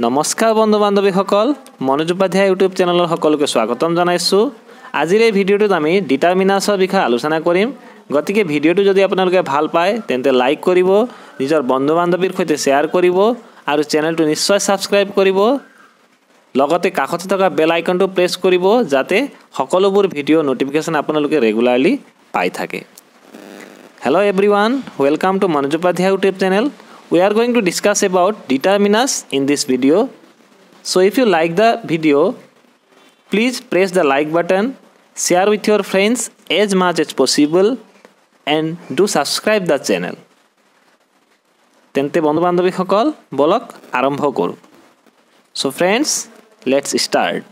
নমস্কাৰ বন্ধু বান্ধৱীসকল মনোজ উপাধ্যায় ইউটিউব চেনেলৰ সকলোকে স্বাগতম জনাইছো। আজিৰ এই ভিডিঅ'টোত আমি ডিটাৰমিনাছৰ বিষয়ে আলোচনা কৰিম। গতিকে ভিডিঅ'টো যদি আপোনালোকে ভাল পায় তেন্তে লাইক কৰিব, নিজৰ বন্ধু বান্ধৱীৰ সৈতে শ্বেয়াৰ কৰিব আৰু চেনেলটো নিশ্চয় সাবস্ক্ৰাইব কৰিব। লগতে কাষতে থকা বেল আইকনটো প্ৰেছ কৰিব যাতে সকলোবোৰ ভিডিঅ' নটিফিকেশ্যন আপোনালোকে ৰেগুলাৰলি পাই থাকে। Hello everyone, welcome to Manoj Upadhyay YouTube channel. We are going to discuss about determinants in this video. So if you like the video, please press the like button, share with your friends as much as possible and do subscribe the channel. তেন্তে বন্ধু বান্ধৱী সকল বলক আৰম্ভ কৰো। So friends, let's start.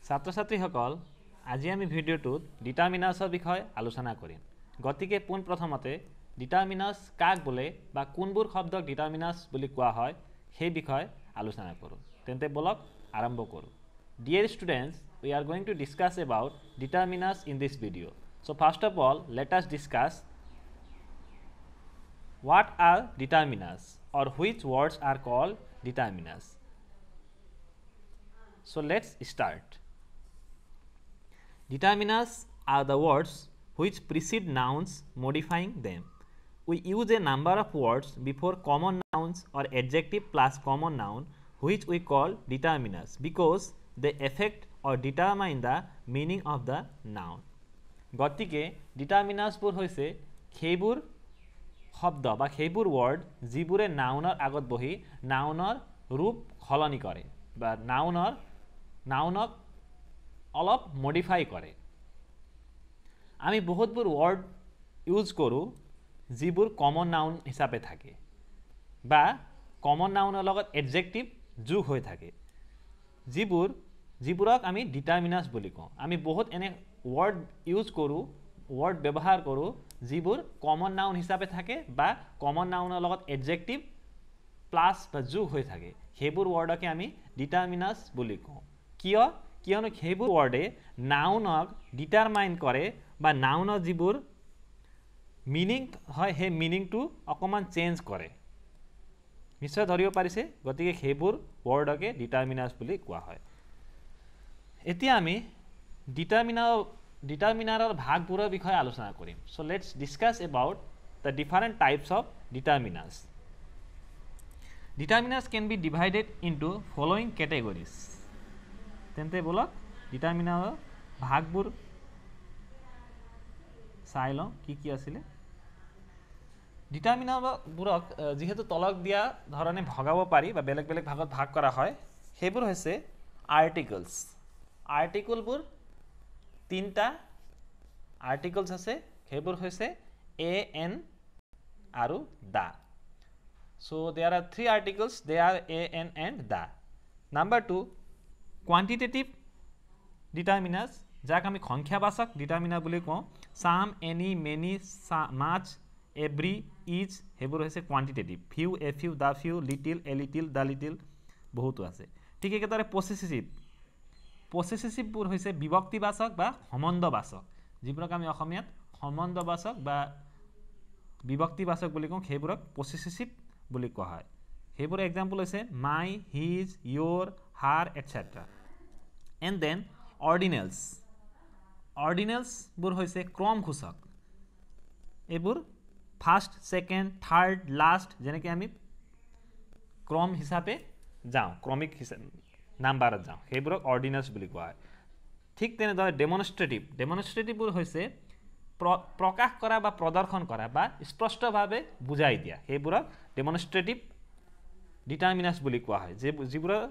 ছাত্ৰ ছাত্ৰীসকল আজি আমি ভিডিঅ'টোত ডিটাৰমিনাছৰ বিষয়ে আলোচনা কৰিম। গতিকে পোন প্ৰথমতে ডিটাৰমিনাছ কাক বোলে বা কোনবোৰ শব্দক ডিটাৰমিনাছ বুলি কোৱা হয় সেই বিষয়ে আলোচনা কৰোঁ। তেন্তে বলক আৰম্ভ কৰোঁ। Dear students, we are going to discuss about determinants in this video. So first of all, let us discuss what are determinants or which words are called determinants. So let's start. Determinants are the words which precede nouns modifying them. We use a number of words before common nouns or adjective plus common noun which we call determinants because they affect or determine the meaning of the noun. গতিকে ডিটাৰমিনাছবোৰ হৈছে সেইবোৰ শব্দ বা সেইবোৰ word যিবোৰে নাউনৰ আগত বহি নাউনৰ ৰূপ সলনি কৰে বা নাউনক অলপ মডিফাই কৰে। আমি বহুতবোৰ ৱৰ্ড ইউজ কৰোঁ যিবোৰ কমন নাউন হিচাপে থাকে বা কমন নাউনৰ লগত এডজেক্টিভ যোগ হৈ থাকে যিবোৰক আমি ডিটাৰমিনাছ বুলি কওঁ। আমি বহুত এনে ৱৰ্ড ইউজ কৰোঁ, ৱৰ্ড ব্যৱহাৰ কৰোঁ যিবোৰ কমন নাউন হিচাপে থাকে বা কমন নাউনৰ লগত এডজেক্টিভ প্লাছ বা যোগ হৈ থাকে। সেইবোৰ ৱৰ্ডকে আমি ডিটাৰমিনাছ বুলি কওঁ। কিয়নো সেইবোৰ ৱৰ্ডে নাউনক ডিটাৰমাইন কৰে বা নাউনৰ যিবোৰ মিনিং হয় সেই মিনিংটো অকণমান চেঞ্জ কৰে। নিশ্চয় ধৰিব পাৰিছে। গতিকে সেইবোৰ ৱৰ্ডকে ডিটাৰমিনাছ বুলি কোৱা হয়। এতিয়া আমি ডিটাৰমিনাৰৰ ভাগবোৰৰ বিষয়ে আলোচনা কৰিম। So' let's discuss about the different types of determiners. Determiners can be divided into following categories. তেন্তে বলক ডিটাৰমিনাৰৰ ভাগবোৰ চাই লওঁ কি কি আছিলে। ডিটাৰমিনাৰবোৰক যিহেতু তলক দিয়া ধৰণে ভগাব পাৰি বা বেলেগ বেলেগ ভাগত ভাগ কৰা হয় সেইবোৰ হৈছে আৰ্টিকলছ। আৰ্টিকলবোৰ তিনিটা আৰ্টিকলছ আছে, সেইবোৰ হৈছে এ এন আৰু the. So' there are three articles, they are a an and the. Number two quantitative determiners, যাক আমি সংখ্যাবাচক ডিটাৰমিনাৰ বুলি কওঁ। Some, any, many, much, every, is সেইবোৰ হৈছে quantitative. Few, a few, the few, little, a little, the little বহুতো আছে। ঠিক একেদৰে পচেচিভবোৰ হৈছে বিভক্তিবাচক বা সম্বন্ধবাচক, যিবোৰক আমি অসমীয়াত সম্বন্ধবাচক বা বিভক্তিবাচক বুলি কওঁ, সেইবোৰক পচেচিভ বুলি কোৱা হয়। সেইবোৰ এক্সাম্পল হৈছে my, his, your, her etcetera. And then অৰ্ডিনেলছবোৰ হৈছে ক্ৰমসূচক। এইবোৰ ফাৰ্ষ্ট, ছেকেণ্ড, থাৰ্ড, লাষ্ট যেনেকৈ আমি ক্ৰম হিচাপে যাওঁ, ক্ৰমিক নাম্বাৰত যাওঁ, সেইবোৰক অৰ্ডিনেলছ বুলি কোৱা হয়। ঠিক তেনেদৰে ডেমনষ্ট্ৰেটিভবোৰ হৈছে প্ৰকাশ কৰা বা প্ৰদৰ্শন কৰা বা স্পষ্টভাৱে বুজাই দিয়া, সেইবোৰক ডেমনষ্ট্ৰেটিভ ডিটাৰমিনাছ বুলি কোৱা হয়। যিবোৰৰ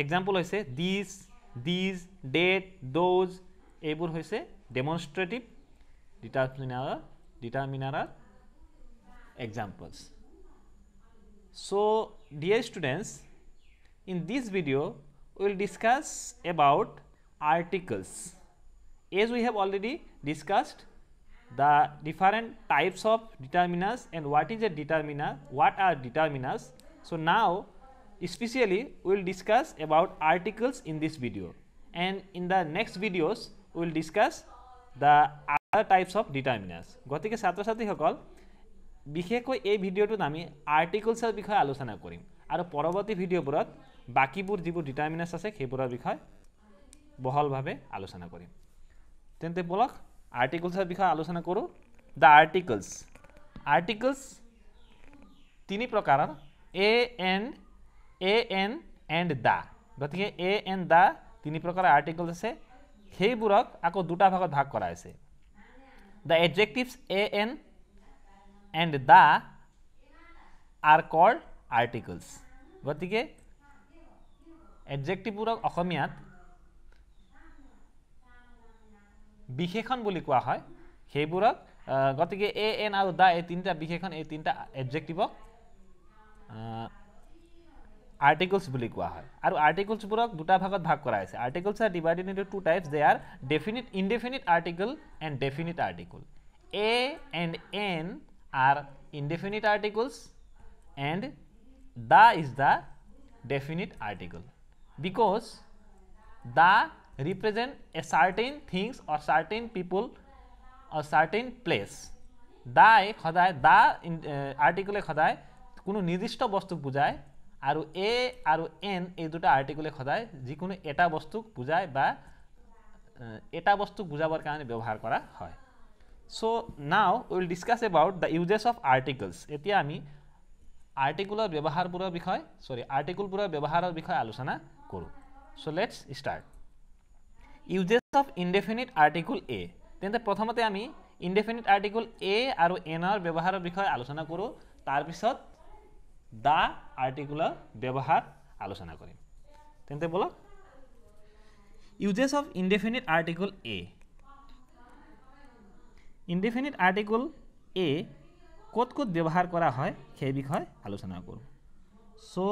এক্সাম্পল হৈছে দিজ, ডেট, দ'জ এইবোৰ হৈছে ডেমনষ্ট্ৰেটিভ ডিটাৰমিনাৰৰ examples. So' dear students, in this video we will discuss about articles. As we have already discussed the different types of determinants and what is a determiner, what are determinants. So now especially we will discuss about articles in this video, and in the next videos we will discuss the types of determiners গতিকে ছাত্ৰ ছাত্ৰীসকল বিশেষকৈ এই ভিডিঅ'টোত আমি আৰ্টিকলছৰ বিষয়ে আলোচনা কৰিম আৰু পৰৱৰ্তী ভিডিঅ'বোৰত বাকিবোৰ যিবোৰ ডিটাৰমিনাৰ্ছ আছে সেইবোৰৰ বিষয়ে বহলভাৱে আলোচনা কৰিম তেন্তে বলক আৰ্টিকলছৰ বিষয়ে আলোচনা কৰোঁ দ্য আৰ্টিকলছ তিনি প্ৰকাৰৰ এ এন এণ্ড দ্য গতিকে এ এণ্ড দ্য তিনি প্ৰকাৰৰ আৰ্টিকলছ আছে সেইবোৰক আকৌ দুটা ভাগত ভাগ কৰা হৈছে the adjectives a an and the are called articles গতিকে এডজেক্টিভবোৰক অসমীয়াত বিশেষণ বুলি কোৱা হয় সেইবোৰক গতিকে এ এন আৰু দা এই তিনিটা বিশেষণ এই তিনিটা এডজেক্টিভক আৰ্টিকলছ বুলি কোৱা হয় আৰু আৰ্টিকলছবোৰক দুটা ভাগত ভাগ কৰা হৈছে articles are divided into two types they are definite indefinite article and definite article a and n are indefinite articles and the is the definite article because the represent a certain things or certain people or certain place the খদায় the article খদায় কোনো নিৰ্দিষ্ট বস্তুক বুজায় আৰু a আৰু n এই দুটা আৰ্টিকলে খদায় যিকোনো এটা বস্তুক বুজায় বা এটা বস্তুক বুজাবৰ কাৰণে ব্যৱহাৰ কৰা হয় So now we will discuss about the uses of articles. এতিয়া আমি আৰ্টিকলৰ ব্যৱহাৰবোৰৰ বিষয় আৰ্টিকলবোৰৰ ব্যৱহাৰৰ বিষয়ে আলোচনা কৰোঁ So let's start. Uses of indefinite article a. তেন্তে প্ৰথমতে আমি indefinite article a আৰু n ৰ ব্যৱহাৰৰ বিষয়ে আলোচনা কৰোঁ তাৰ পিছত the আৰ্টিকলৰ ব্যৱহাৰ আলোচনা কৰিম তেন্তে বলক Uses of indefinite article a. Indefinite article a ক'ত ক'ত ব্যৱহাৰ কৰা হয় সেই বিষয়ে আলোচনা কৰোঁ So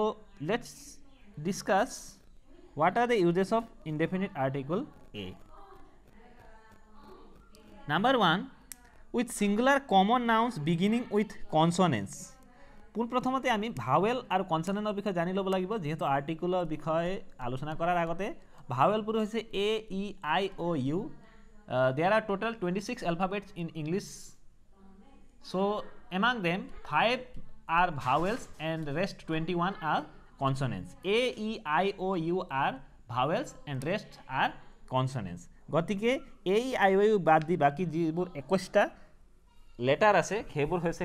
let's discuss what are the uses of indefinite article a. Number 1 with singular common nouns beginning with consonants. পোনপ্ৰথমতে আমি ভাৱেল আৰু কনসনেন্টৰ বিষয়ে জানি ল'ব লাগিব যেহেতু আৰ্টিকলৰ বিষয়ে আলোচনা কৰাৰ আগতে ভাৱেলবোৰ হৈছে a e i o u there are total 26 alphabets in English so among them 5 are vowels and rest 21 are consonants a e i o u are vowels and rest are consonants গতিকে a e i o u বাদ দি বাকি যিবোৰ 21টা letter আছে সেইবোৰ হৈছে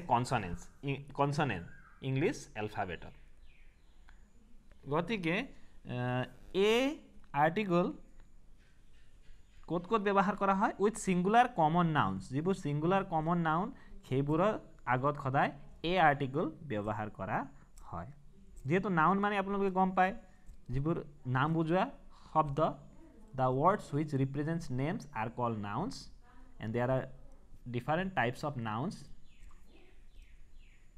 consonant English এলফাবেটৰ গতিকে a article ক'ত ক'ত ব্যৱহাৰ কৰা হয় উইথ সিঙ্গুলাৰ কমন নাউন্স যিবোৰ সিঙ্গুলাৰ কমন নাউন সেইবোৰৰ আগত সদায় এ আৰ্টিকল ব্যৱহাৰ কৰা হয় যেহেতু নাউন মানে আপোনালোকে গম পায় যিবোৰ নাম বুজোৱা শব্দ the words which represents names are called nouns and there are different types of nouns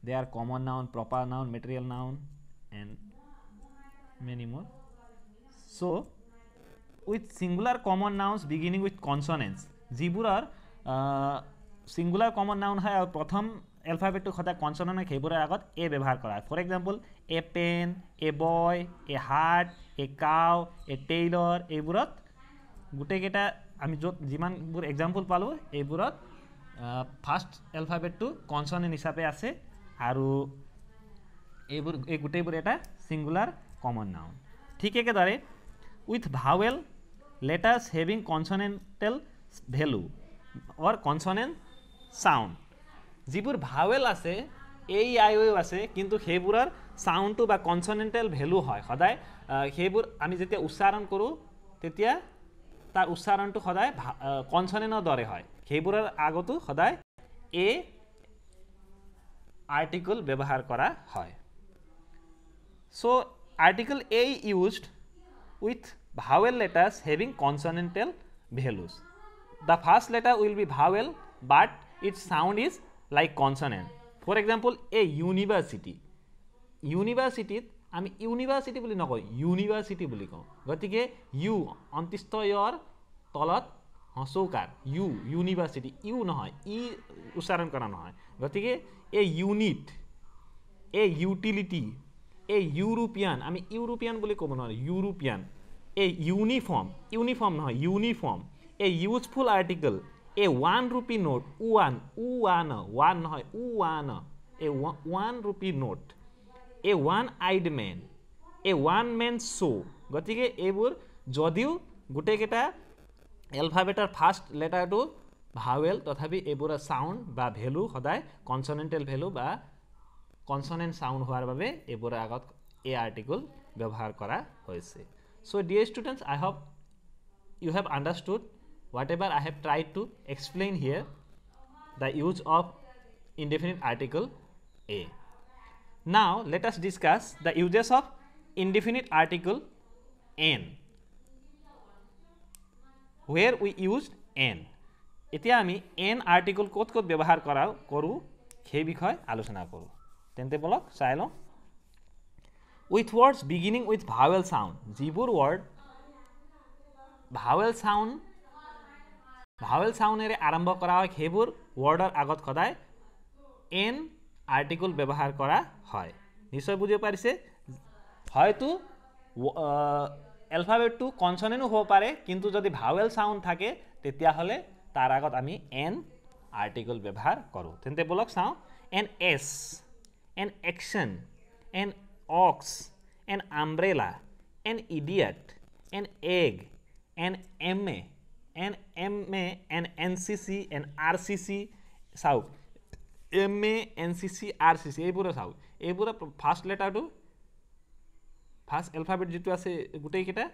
they are common noun proper noun material noun and many more so with singular common nouns beginning with consonants যিবোৰৰ singular common noun হয় আৰু প্ৰথম এলফাবেটটো সদায় consonant সেইবোৰৰ আগত এ ব্যৱহাৰ কৰা হয় for example a pen a boy a heart a cow a tailor এইবোৰত গোটেইকেইটা আমি য'ত যিমানবোৰ এক্সাম্পল পালোঁ এইবোৰত ফাৰ্ষ্ট এলফাবেটটো কনসনেন্ট হিচাপে আছে আৰু এইবোৰ এই গোটেইবোৰ এটা সিঙ্গুলাৰ কমন নাউন ঠিক একেদৰে with vowel letters having consonantal value or consonant sound যিবোৰ ভাৱেল আছে এ ই আই ও আছে কিন্তু সেইবোৰৰ সাউন্ডটো বা কনসনেন্টাল ভ্যালু হয় সদায় সেইবোৰ আমি যেতিয়া উচ্চাৰণ কৰোঁ তেতিয়া তাৰ উচ্চাৰণটো সদায় কনসনেন্টৰ দৰে হয় সেইবোৰৰ আগতো সদায় এ আৰ্টিকল ব্যৱহাৰ কৰা হয় so article a used with vowel letters having consonantal values the first letter will be vowel but its sound is like consonant for example a university আমি ইউনিভাৰ্সিটি বুলি নকওঁ ইউনিভাৰ্সিটি বুলি কওঁ গতিকে ইউ অন্ত্যৰ তলত হসৌকাৰ ইউ ইউনিভাৰ্সিটি ইউ নহয় ই উচ্চাৰণ কৰা নহয় গতিকে এ ইউনিট এ ইউটিলিটি এ ইউৰোপিয়ান আমি ইউৰোপিয়ান বুলি ক'ব নোৱাৰোঁ ইউৰোপিয়ান এ ইউনিফৰ্ম নহয় uniform a useful article A 1 rupee note, one নহয়, a 1 rupee note, a one-eyed man, a one-man show. গতিকে এইবোৰ যদিও গোটেইকেইটা এলফাবেটৰ ফাৰ্ষ্ট লেটাৰটো ভাৱেল তথাপি এইবোৰ সাউন্ড বা ভ্যালু সদায় কনসনেন্টাল ভ্যালু বা কনসনেন্ট সাউন্ড হোৱাৰ বাবে এইবোৰ আগত এ আৰ্টিকল ব্যৱহাৰ কৰা হৈছে। So dear students, I hope you have understood whatever I have tried to explain here, the use of indefinite article a. Now let us discuss the uses of indefinite article n, where we used n. এতিয়া আমি n article ক'ত ক'ত ব্যৱহাৰ কৰোঁ সেই বিষয়ে আলোচনা কৰোঁ। তেন্তে বলক চাই লওঁ। With words beginning with vowel sound, যিবোৰ word vowel soundেৰে আৰম্ভ কৰা হয় সেইবোৰ wordৰ আগত সদায় n আৰ্টিকল ব্যৱহাৰ কৰা হয়। নিশ্চয় বুজিব পাৰিছে। হয়তো এলফাবেটটো কনসনেন্টও হ'ব পাৰে, কিন্তু যদি ভাৱেল সাউন্ড থাকে তেতিয়াহ'লে তাৰ আগত আমি n আৰ্টিকল ব্যৱহাৰ কৰোঁ। তেন্তে বলক চাওঁ। an s, an action, an ox, an umbrella, an idiot, an egg, an ma, an ncc, an rcc, চাওক ma, ncc, rcc এইবোৰ চাওক। এইবোৰ ফাৰ্ষ্ট লেটাৰটো ফাৰ্ষ্ট এলফাবেট যেটো আছে গোটেইকেইটা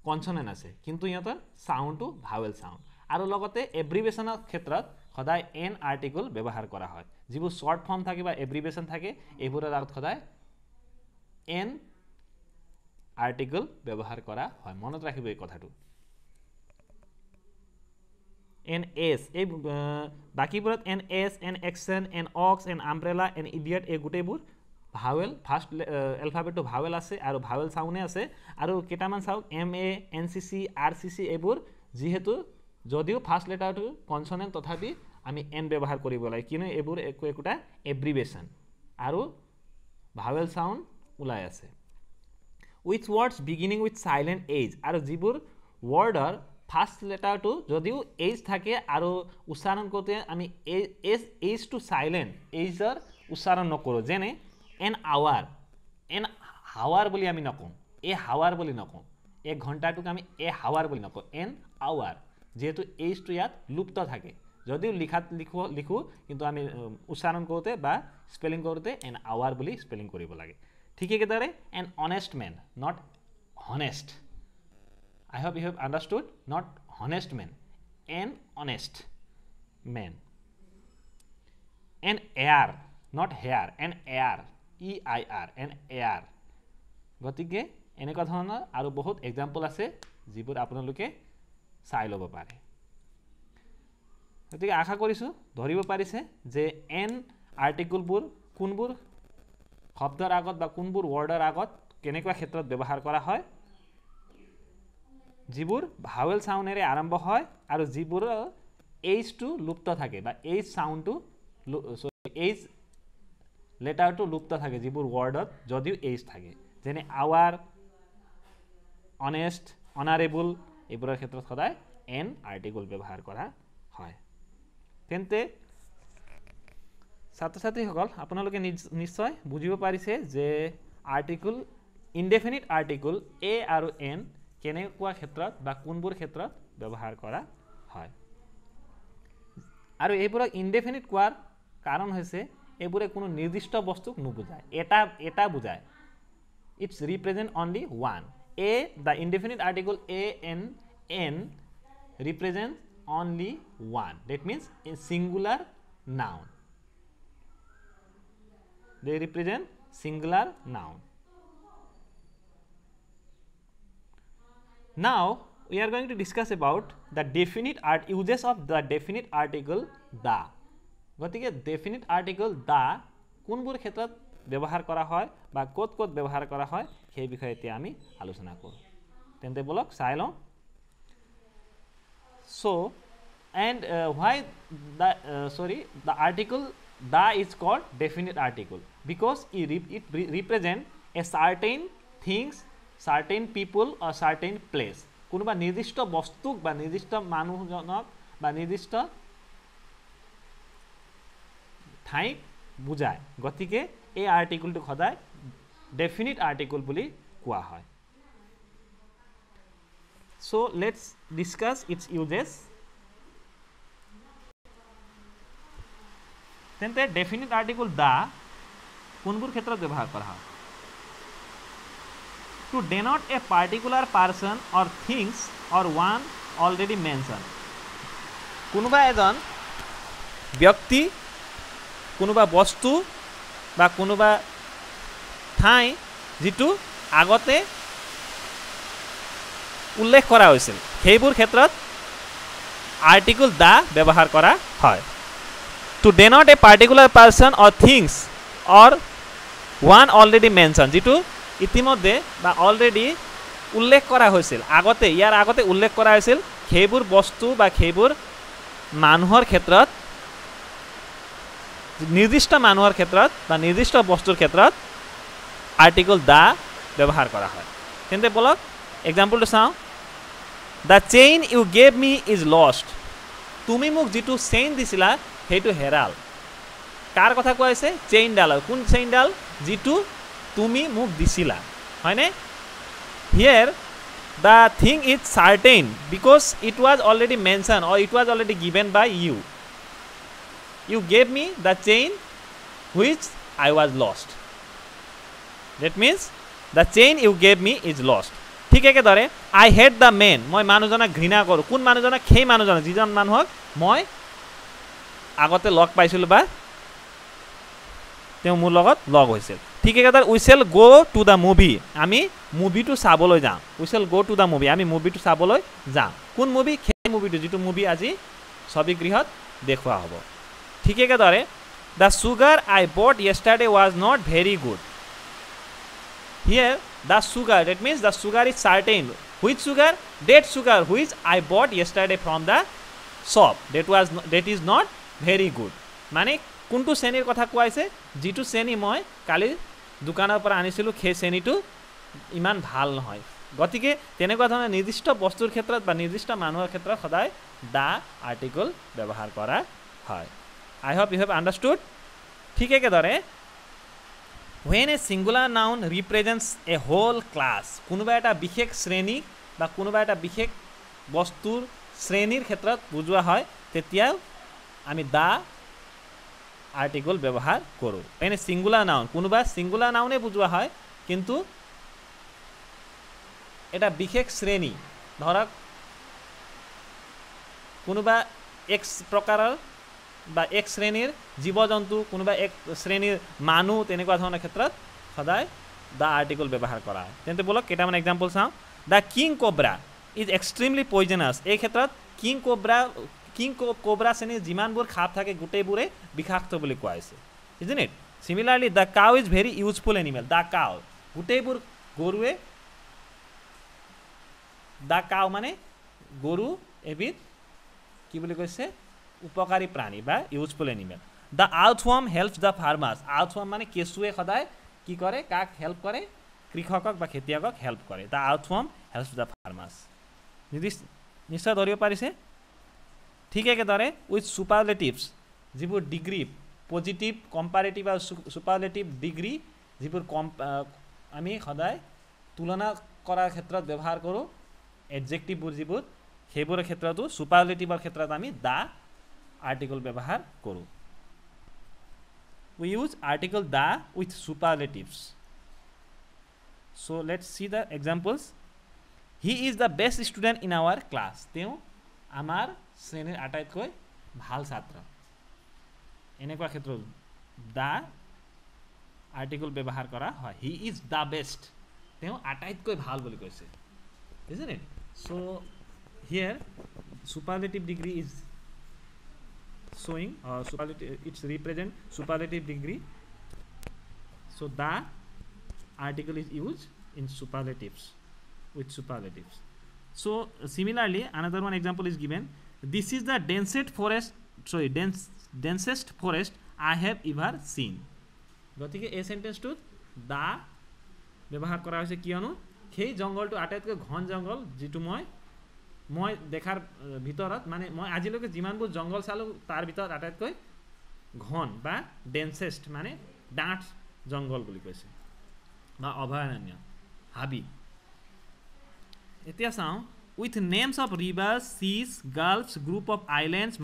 কনসনেন্ট আছে, কিন্তু ইহঁতৰ সাউন্ডটো ভাৱেল সাউন্ড। আৰু লগতে এব্ৰিভিয়েশনৰ ক্ষেত্ৰত সদায় n আৰ্টিকল ব্যৱহাৰ কৰা হয়। যিবোৰ শৰ্ট ফৰ্ম থাকে বা এব্ৰিভিয়েশন থাকে এইবোৰৰ আগত সদায় n আৰ্টিকল ব্যৱহাৰ কৰা হয়। মনত ৰাখিব এই কথাটো। an s, এই বাকিবোৰত an s, an action, an ox, an umbrella, an idiot এই গোটেইবোৰ ভাৱেল, ফাৰ্ষ্ট এলফাবেটটো ভাৱেল আছে আৰু ভাৱেল সাউন্ডে আছে। আৰু কেইটামান চাওক ma, ncc, rcc এইবোৰ যিহেতু যদিও ফাৰ্ষ্ট লেটাৰটো কনসনেন্ট তথাপি আমি n ব্যৱহাৰ কৰিব লাগে, কিয়নো এইবোৰ একোটা এব্ৰিভিয়েশন আৰু ভাৱেল সাউন্ড ওলাই আছে। With words beginning with silent h, আৰু যিবোৰ ৱৰ্ডৰ ফাৰ্ষ্ট লেটাৰটো যদিও h থাকে আৰু উচ্চাৰণ কৰোঁতে আমি h টো সাইলেন্ট, hৰ উচ্চাৰণ নকৰোঁ। যেনে an hour, an hour বুলি আমি নকওঁ, a hour বুলি নকওঁ, এক ঘণ্টাটোক আমি a hour বুলি নকওঁ, an hour, যেহেতু h টো ইয়াত লুপ্ত থাকে। যদিও লিখো কিন্তু আমি উচ্চাৰণ কৰোঁতে বা স্পেলিং কৰোঁতে an hour বুলি স্পেলিং কৰিব লাগে। ঠিক একেদৰে an honest man, not honest. I hope you have understood, not honest man, an honest man. An heir, not hair, an heir, EIR, an heir. গতিকে এনেকুৱা ধৰণৰ আৰু বহুত এক্সাম্পল আছে যিবোৰ আপোনালোকে চাই ল'ব পাৰে। গতিকে আশা কৰিছোঁ ধৰিব পাৰিছে যে n আৰ্টিকলবোৰ কোনবোৰ শব্দৰ আগত বা কোনবোৰ ৱৰ্ডৰ আগত কেনেকুৱা ক্ষেত্ৰত ব্যৱহাৰ কৰা হয়, যিবোৰ ভাৱেল সাউন্ডেৰে আৰম্ভ হয় আৰু যিবোৰ h টো লুপ্ত থাকে বা h সাউন্ডটো h লেটাৰটো লুপ্ত থাকে যিবোৰ ৱৰ্ডত যদিও h থাকে। যেনে আৱাৰ, অনেষ্ট, অনাৰেবল এইবোৰৰ ক্ষেত্ৰত সদায় n আৰ্টিকল ব্যৱহাৰ কৰা হয়। তেন্তে ছাত্ৰ ছাত্ৰীসকল আপোনালোকে নিশ্চয় বুজিব পাৰিছে যে আৰ্টিকল ইনডেফিনিট আৰ্টিকল a আৰু n কেনেকুৱা ক্ষেত্ৰত বা কোনবোৰ ক্ষেত্ৰত ব্যৱহাৰ কৰা হয়। আৰু এইবোৰক ইনডেফিনিট কোৱাৰ কাৰণ হৈছে এইবোৰে কোনো নিৰ্দিষ্ট বস্তুক নুবুজায়, এটা বুজায়। It's represent only one. The indefinite article a and n represents only one. That means a singular noun. They represent singular noun. Now we are going to discuss about the uses of the definite article the. গতিকে definite article the কোনবোৰ ক্ষেত্ৰত ব্যৱহাৰ কৰা হয় বা ক'ত ক'ত ব্যৱহাৰ কৰা হয় সেই বিষয়ে এতিয়া আমি আলোচনা কৰোঁ। তেন্তে বলক চাই লওঁ। So and why the article the is called definite article? Because it represent a certain things, certain people or certain place. কোনোবা নিৰ্দিষ্ট বস্তুক বা নিৰ্দিষ্ট মানুহজনক বা নিৰ্দিষ্ট ঠাইক বুজায় গতিকে এই আৰ্টিকলটো সদায় ডেফিনিট আৰ্টিকল বুলি কোৱা হয় so let's discuss its uses তেন্তে ডেফিনিট আৰ্টিকল দা কোনবোৰ ক্ষেত্ৰত ব্যৱহাৰ কৰা হয় to denote a particular person or things or one already mentioned কোনোবা এজন ব্যক্তি কোনোবা বস্তু বা কোনোবা ঠাই যেটো আগতে উল্লেখ কৰা হৈছিল সেইবোৰ ক্ষেত্ৰত আৰ্টিকল দা ব্যৱহাৰ কৰা হয় to denote a particular person or things or one already mentioned যেটো ইতিমধ্যে বা অলৰেডি উল্লেখ কৰা হৈছিল আগতে ইয়াৰ আগতে উল্লেখ কৰা হৈছিল সেইবোৰ বস্তু বা সেইবোৰ মানুহৰ ক্ষেত্ৰত নিৰ্দিষ্ট মানুহৰ ক্ষেত্ৰত বা নিৰ্দিষ্ট বস্তুৰ ক্ষেত্ৰত আৰ্টিকল দা ব্যৱহাৰ কৰা হয় তেন্তে বলক এক্সাম্পলটো চাওঁ The chain you gave me is lost তুমি মোক যেটো চেইন দিছিলা হেইটো হেৰাল কাৰ কথা কোৱা হৈছে চেইন ডাল কোন চেইন ডাল যেটো তুমি মোক দিছিলা হয়নে here the thing is certain because it was already mentioned or it was already given by you gave me the chain which I was lost that means the chain you gave me is lost ঠিক একেদৰে I hate the man মই মানুহজনক ঘৃণা কৰো কোন মানুহজনক সেই মানুহজনক যিজন মানুহক মই আগতে লগ পাইছিলো বা তেওঁ মোৰ লগত লগ হৈছিল ঠিক একেদৰে we shall go to the movie আমি মুভিটো চাবলৈ যাম we shall go to the movie আমি মুভিটো চাবলৈ যাম কোন মুভি সেই মুভিটো যেটো মুভি আজি ছবিগৃহত দেখুৱা হ'ব ঠিক একেদৰে the sugar I bought yesterday was not very good here the sugar that means the sugar is certain which sugar that sugar which I bought yesterday from the shop that is not very good মানে কোনটো শ্ৰেণীৰ কথা কোৱাইছে যেটো শ্ৰেণী মই কালি দোকানৰ পৰা আনিছিলো সেই শ্ৰেণীটো ইমান ভাল নহয় গতিকে তেনেকুৱা ধৰণৰ নিৰ্দিষ্ট বস্তুৰ ক্ষেত্ৰত বা নিৰ্দিষ্ট মানুহৰ ক্ষেত্ৰত সদায় দা আৰ্টিকল ব্যৱহাৰ কৰা হয় I hope you have understood ঠিক একেদৰে when a singular noun represents a whole class কোনোবা এটা বিশেষ শ্ৰেণী বা কোনোবা এটা বিশেষ বস্তুৰ শ্ৰেণীৰ ক্ষেত্ৰত বুজোৱা হয় তেতিয়া আমি দা আৰ্টিকল ব্যৱহাৰ কৰো when a singular noun কোনোবা singular noun বুজোৱা হয় কিন্তু এটা বিশেষ শ্ৰেণী ধৰক কোনোবা এক প্ৰকাৰৰ বা এক শ্ৰেণীৰ জীবজন্তু কোনোবা এক শ্ৰেণীৰ মানুহ তেনেকুৱা ধৰণৰ ক্ষেত্ৰত সদায় দা আৰ্টিকল ব্যৱহাৰ কৰা হয় তেন্তে বলক কেইটামান এক্সাম্পল চাওঁ the king cobra is extremely poisonous এই ক্ষেত্ৰত কিং কোব্ৰা শ্ৰেণীৰ যিমানবোৰ খাপ থাকে গোটেইবোৰে বিষাক্ত বুলি কোৱা হৈছে isn't it similarly the cow is very useful animal the cow গোটেইবোৰ গৰুৱে the cow মানে গৰু এবিধ কি বুলি কৈছে উপকাৰী প্ৰাণী বা useful animal the earthworm helps the farmers earthworm মানে কেঁচুৱে সদায় কি কৰে কাক হেল্প কৰে কৃষকক বা খেতিয়কক হেল্প কৰে the earthworm helps the farmers নিশ্চয় ধৰিব পাৰিছে ঠিক একেদৰে উইথ সুপাৰলেটিভছ যিবোৰ ডিগ্ৰী পজিটিভ কম্পাৰেটিভ আৰু সুপাৰলেটিভ ডিগ্ৰী যিবোৰ আমি সদায় তুলনা কৰাৰ ক্ষেত্ৰত ব্যৱহাৰ কৰোঁ এডজেক্টিভবোৰ যিবোৰ সেইবোৰৰ ক্ষেত্ৰতো সুপাৰলেটিভৰ ক্ষেত্ৰত আমি দা আৰ্টিকল ব্যৱহাৰ কৰোঁ we use article the with superlatives so let's see the examples he is the best student in our class তেওঁ আমাৰ শ্ৰেণীৰ আটাইতকৈ ভাল ছাত্ৰ এনেকুৱা ক্ষেত্ৰত দা আৰ্টিকল ব্যৱহাৰ কৰা হয় he is the best তেওঁ আটাইতকৈ ভাল বুলি কৈছে isn't it so here superlative degree is showing it's represent superlative degree so the article is used in superlatives with superlatives so similarly another one example is given this is the densest forest I have ever seen গতিকে এই সেন্টেন্সটোত দা ব্যৱহাৰ কৰা হৈছে কিয়নো সেই জংগলটো আটাইতকৈ ঘন জংগল যেটো মই দেখাৰ ভিতৰত মানে মই আজিলৈকে যিমানবোৰ জংগল চালো তাৰ ভিতৰত আটাইতকৈ ঘন বা ডেন্সেষ্ট মানে ডাঠ জংগল বুলি কৈছে বা অভয়াৰণ্য হাবি এতিয়া চাওঁ with names of rivers seas gulfs group of islands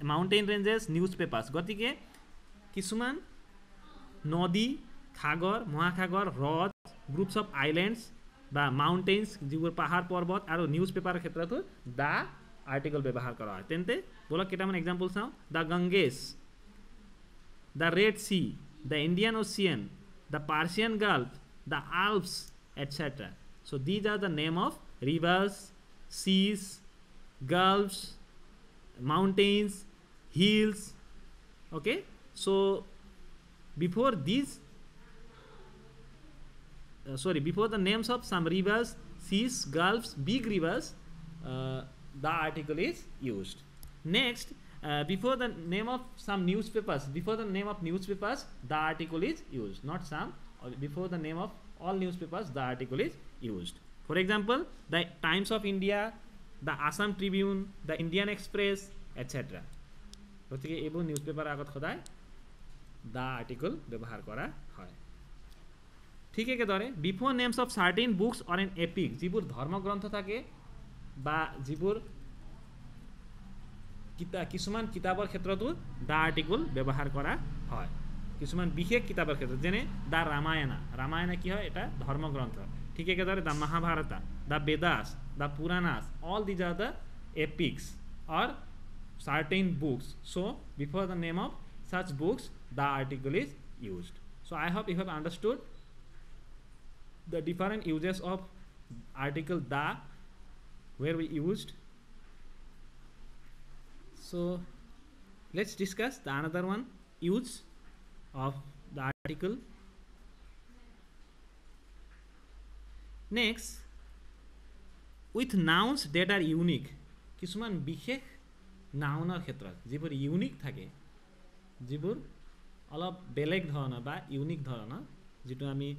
mountain ranges newspapers গতিকে কিছুমান নদী সাগৰ মহাসাগৰ হ্ৰদ গ্ৰুপছ অফ আইলেণ্ডছ বা মাউণ্টেইনছ যিবোৰ পাহাৰ পৰ্বত আৰু নিউজ পেপাৰৰ ক্ষেত্ৰতো দা আৰ্টিকল ব্যৱহাৰ কৰা হয় তেন্তে বলক কেইটামান এক্সাম্পল চাওঁ the Ganges the Red Sea the Indian Ocean the Persian Gulf the Alps etcetera so these are the name of rivers seas gulfs mountains hills okay so before these before the names of some rivers seas gulfs big rivers the article is used next before the name of some newspapers before the name of newspapers the article is used not some or before the name of all newspapers the article is used for example the Times of India the Assam Tribune the Indian Express etc গতিকে এইবোৰ news paper আগত সদায় the article ব্যৱহাৰ কৰা হয় ঠিক একেদৰে before names of certain books or an epic যিবোৰ ধৰ্মগ্ৰন্থ থাকে বা যিবোৰ কিছুমান কিতাপৰ ক্ষেত্ৰতো the article ব্যৱহাৰ কৰা হয় কিছুমান বিশেষ কিতাপৰ ক্ষেত্ৰত যেনে দা ৰামায়ণা কি হয় এটা ধৰ্মগ্ৰন্থ ঠিক একেদৰে the Mahabharata the Vedas the Puranas all these are the epics or certain books so before the name of such books the article is used so I hope you have understood the different uses of article the where we used so let's discuss the another one use of the article next with nouns that are unique কিছুমান বিশেষ নাউনৰ ক্ষেত্ৰত যিবোৰ unique থাকে যিবোৰ অলপ বেলেগ ধৰণৰ বা ইউনিক ধৰণৰ যেটো আমি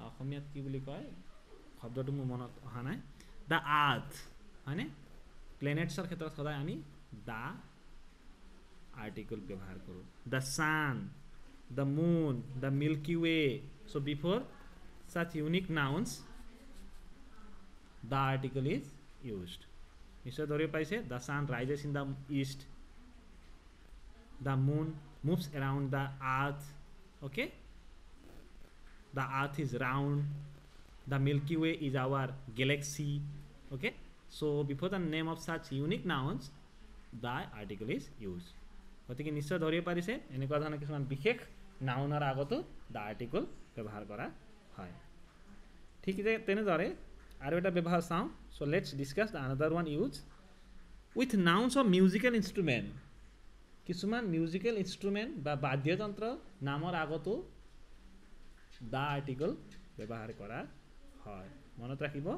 অসমীয়াত কি বুলি কয় শব্দটো মোৰ মনত অহা নাই দা আৰ্থ হয়নে প্লেনেটছৰ ক্ষেত্ৰত সদায় আমি দা আৰ্টিকল ব্যৱহাৰ কৰোঁ দা সান the moon the milky way so before such unique nouns the article is used নিশ্চয় ধৰি পাইছে the sun rises in the east the moon moves around the earth okay the earth is round the milky way is our galaxy okay so before the name of such unique nouns the article is used গতিকে নিশ্চয় ধৰি পাৰিছে এনেকুৱা ধৰণৰ কিছুমান বিশেষ নাউনৰ আগতো দা article ব্যৱহাৰ কৰা হয় ঠিক আছে তেনেদৰে আৰু এটা ব্যৱহাৰ চাওঁ so let's discuss the another one use with nouns of musical instrument কিছুমান মিউজিক্যাল ইনস্ট্ৰুমেন্ট বা বাদ্যযন্ত্ৰ নামৰ আগতো দা আৰ্টিকল ব্যৱহাৰ কৰা হয় মনত ৰাখিব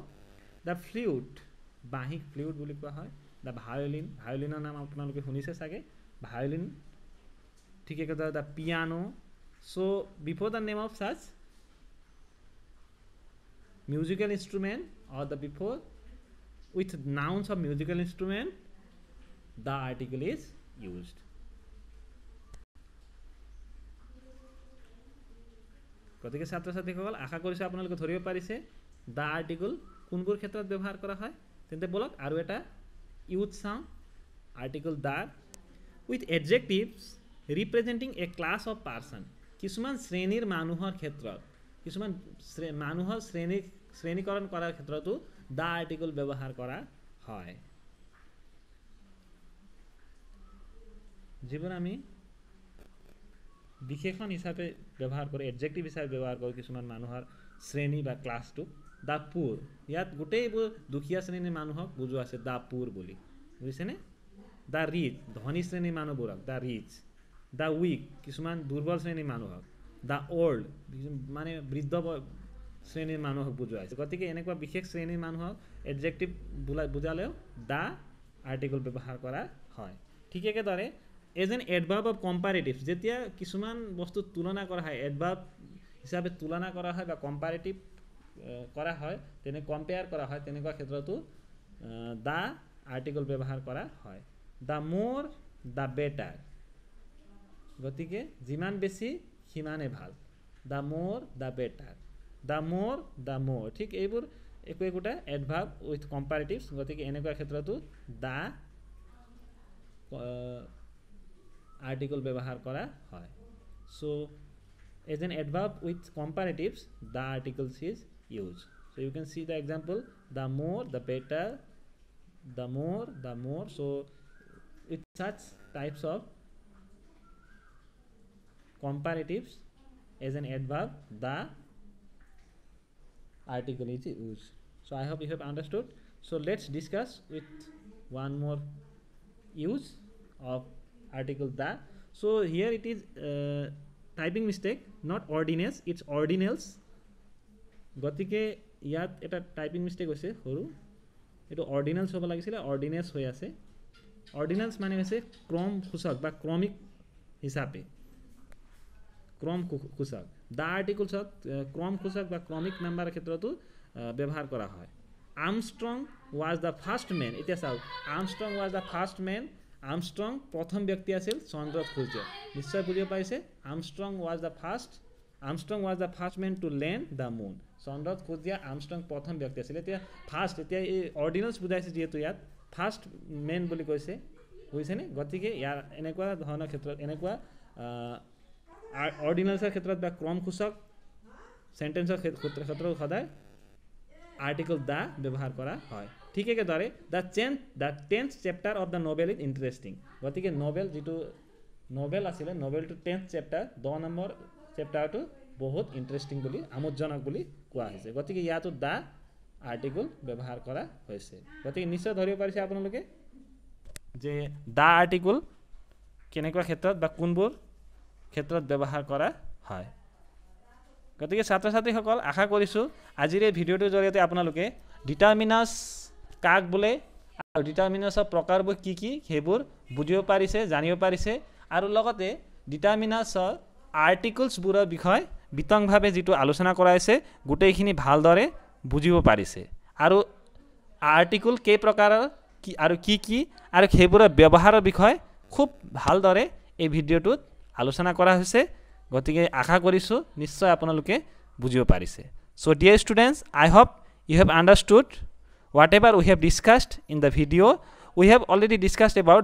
দা ফ্লুট বাঁহী ফ্লুট বুলি কোৱা হয় দা ভায়োলিনৰ নাম আপোনালোকে শুনিছে চাগে ভায়োলিন ঠিক একেদৰে দা piano so before the name of such musical instrument or the before with nouns of musical instrument the article is used গতিকে ছাত্ৰ ছাত্ৰীসকল আশা কৰিছো আপোনালোকে ধৰিব পাৰিছে দা আৰ্টিকল কোনবোৰ ক্ষেত্ৰত ব্যৱহাৰ কৰা হয় তেন্তে বলক আৰু এটা ইউজ চাওঁ article the with adjectives representing a class of person কিছুমান শ্ৰেণীৰ মানুহৰ ক্ষেত্ৰত কিছুমান মানুহৰ শ্ৰেণীকৰণ কৰাৰ ক্ষেত্ৰতো দা আৰ্টিকল ব্যৱহাৰ কৰা হয় যিবোৰ আমি বিশেষণ হিচাপে ব্যৱহাৰ কৰোঁ এডজেক্টিভ হিচাপে ব্যৱহাৰ কৰোঁ কিছুমান মানুহৰ শ্ৰেণী বা ক্লাছটো দা পুৰ ইয়াত গোটেইবোৰ দুখীয়া শ্ৰেণীৰ মানুহক বুজোৱা আছে দা পুৰ বুলি বুজিছেনে দা ৰিচ ধনী শ্ৰেণীৰ মানুহবোৰক দা ৰিচ দা উইক কিছুমান দুৰ্বল শ্ৰেণীৰ মানুহক দা ওল্ড মানে বৃদ্ধ শ্ৰেণীৰ মানুহক বুজোৱা হৈছে গতিকে এনেকুৱা বিশেষ শ্ৰেণীৰ মানুহক এডজেক্টিভ বুজালেও দা আৰ্টিকল ব্যৱহাৰ কৰা হয় ঠিক একেদৰে এজ এন এডভাৰ্ব অফ কম্পাৰেটিভ যেতিয়া কিছুমান বস্তু তুলনা কৰা হয় এডভাৰ্ব হিচাপে তুলনা কৰা হয় বা কম্পাৰেটিভ কৰা হয় তেনে কম্পেয়াৰ কৰা হয় তেনেকুৱা ক্ষেত্ৰতো দা আৰ্টিকল ব্যৱহাৰ কৰা হয় দা মোৰ দা বেটাৰ গতিকে যিমান বেছি সিমানে ভাল the more the better the more ঠিক এইবোৰ একোটা adverb with comparatives গতিকে এনেকুৱা ক্ষেত্ৰতো the article ব্যৱহাৰ কৰা হয় so as an adverb with comparatives the articles is used so you can see the example the more the better the more so with such types of comparatives as an adverb the article is used so I hope you have understood so let's discuss with one more use of article the so here it is typing mistake not ordinance it's ordinals গতিকে ইয়াত এটা typing mistake হৈছে হৰু এটো অৰ্ডিনান্স হ'ব লাগিছিল ordinance হৈ আছে অৰ্ডিনান্স মানে হৈছে ক্ৰম সূচক বা ক্ৰমিক হিচাপে ক্ৰম সূচক দা আৰ্টিকলছত ক্ৰম সূচক বা ক্ৰমিক নাম্বাৰৰ ক্ষেত্ৰতো ব্যৱহাৰ কৰা হয় Armstrong was the first man এটা চাও Armstrong was the first man Armstrong প্ৰথম ব্যক্তি আছিল চন্দ্ৰত খোজ দিয়া নিশ্চয় বুজিব পাইছে Armstrong was the first man to land the moon চন্দ্ৰত খোজ দিয়া আৰ্মস্ট্ৰং প্ৰথম ব্যক্তি আছিল এতিয়া ফাৰ্স্ট এতিয়া এই অৰ্ডিনেন্স বুজাইছে যেহেতু ইয়াত ফাৰ্স্ট ম্যান বুলি কৈছে বুজিছেনে গতিকে ইয়াৰ এনেকুৱা ধৰণৰ ক্ষেত্ৰত এনেকুৱা অৰ্ডিনেন্সৰ ক্ষেত্ৰত বা ক্ৰম সূচক সেন্টেন্সৰ ক্ষেত্ৰত সদায় article the ব্যবহাৰ কৰা হয় ঠিক একেদৰে the 10th chapter of the novel is interesting গতিকে নোবেল যেটো নোবেল আছিল নোবেল টু 10th chapter 10 নম্বৰ চ্যাপ্টাৰটো বহুত ইন্টাৰেস্টিং বুলি আমোদজনক বুলি কোৱা হৈছে গতিকে ইয়াতো the article ব্যবহাৰ কৰা হৈছে গতিকে নিশ্চয় ধৰিব পাৰিছে আপোনালোকে যে the article কেনেকুৱা ক্ষেত্ৰত বা কোনবোৰ ক্ষেত্ৰত ব্যবহাৰ কৰা হয় গতিকে ছাত্ৰ ছাত্ৰীসকল আশা কৰিছো আজিৰ এই ভিডিওটোৰ জৰিয়তে আপোনালোকে ডিটাৰমিনাস কাক বোলে আৰু ডিটাৰমিনাসৰ প্ৰকাৰবোৰ কি কি হেবোৰ বুজিব পাৰিছে জানিব পাৰিছে আৰু লগতে ডিটাৰমিনাসৰ আৰ্টিকলছবোৰৰ বিষয় বিতংভাৱে যেটো আলোচনা কৰাইছে গোটেইখিনি ভালদৰে বুজিব পাৰিছে আৰু আৰ্টিকল কেই প্ৰকাৰৰ কি আৰু কি আৰু হেবোৰৰ ব্যৱহাৰৰ বিষয় খুব ভালদৰে এই ভিডিওটোত আলোচনা কৰা হৈছে গতিকে আশা কৰিছো নিশ্চয় আপোনালোকে বুজিব পাৰিছে so dear students I hope you have understood whatever we have discussed in the video we have already discussed about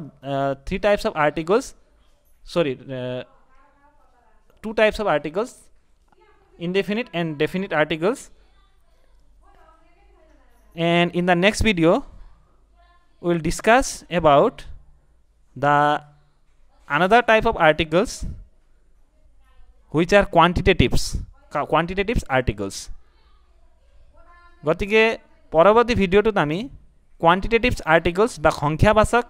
two types of articles indefinite and definite articles and in the next video we will discuss about the another type of articles which are quantitatives articles গতিকে পৰৱৰ্তী ভিডিওটোত আমি quantitatives articles বা সংখ্যাবাচক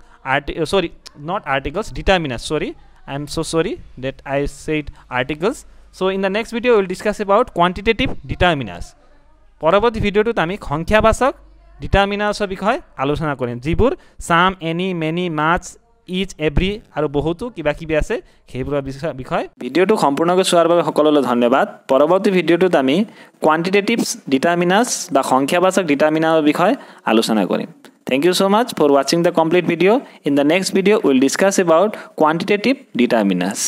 not articles determinants I am so sorry that I said articles so in the next video we will discuss about quantitative determinants পৰৱৰ্তী ভিডিওটোত আমি সংখ্যাবাচক determinantsৰ বিষয়ে আলোচনা কৰিম যিবোৰ some any many much each every আৰু বহুতো কিবা কিবি আছে হেবোৰৰ বিষয় ভিডিওটো সম্পূৰ্ণকৈ চোৱাৰ বাবে সকলোলৈ ধন্যবাদ পৰৱৰ্তী ভিডিওটোত আমি কোয়ান্টিটেটিভস ডিটাৰমিনাস বা সংখ্যাবাচক ডিটাৰমিনাৰৰ বিষয়ে আলোচনা কৰিম Thank you so much for watching the complete video in the next video we will discuss about quantitative determinants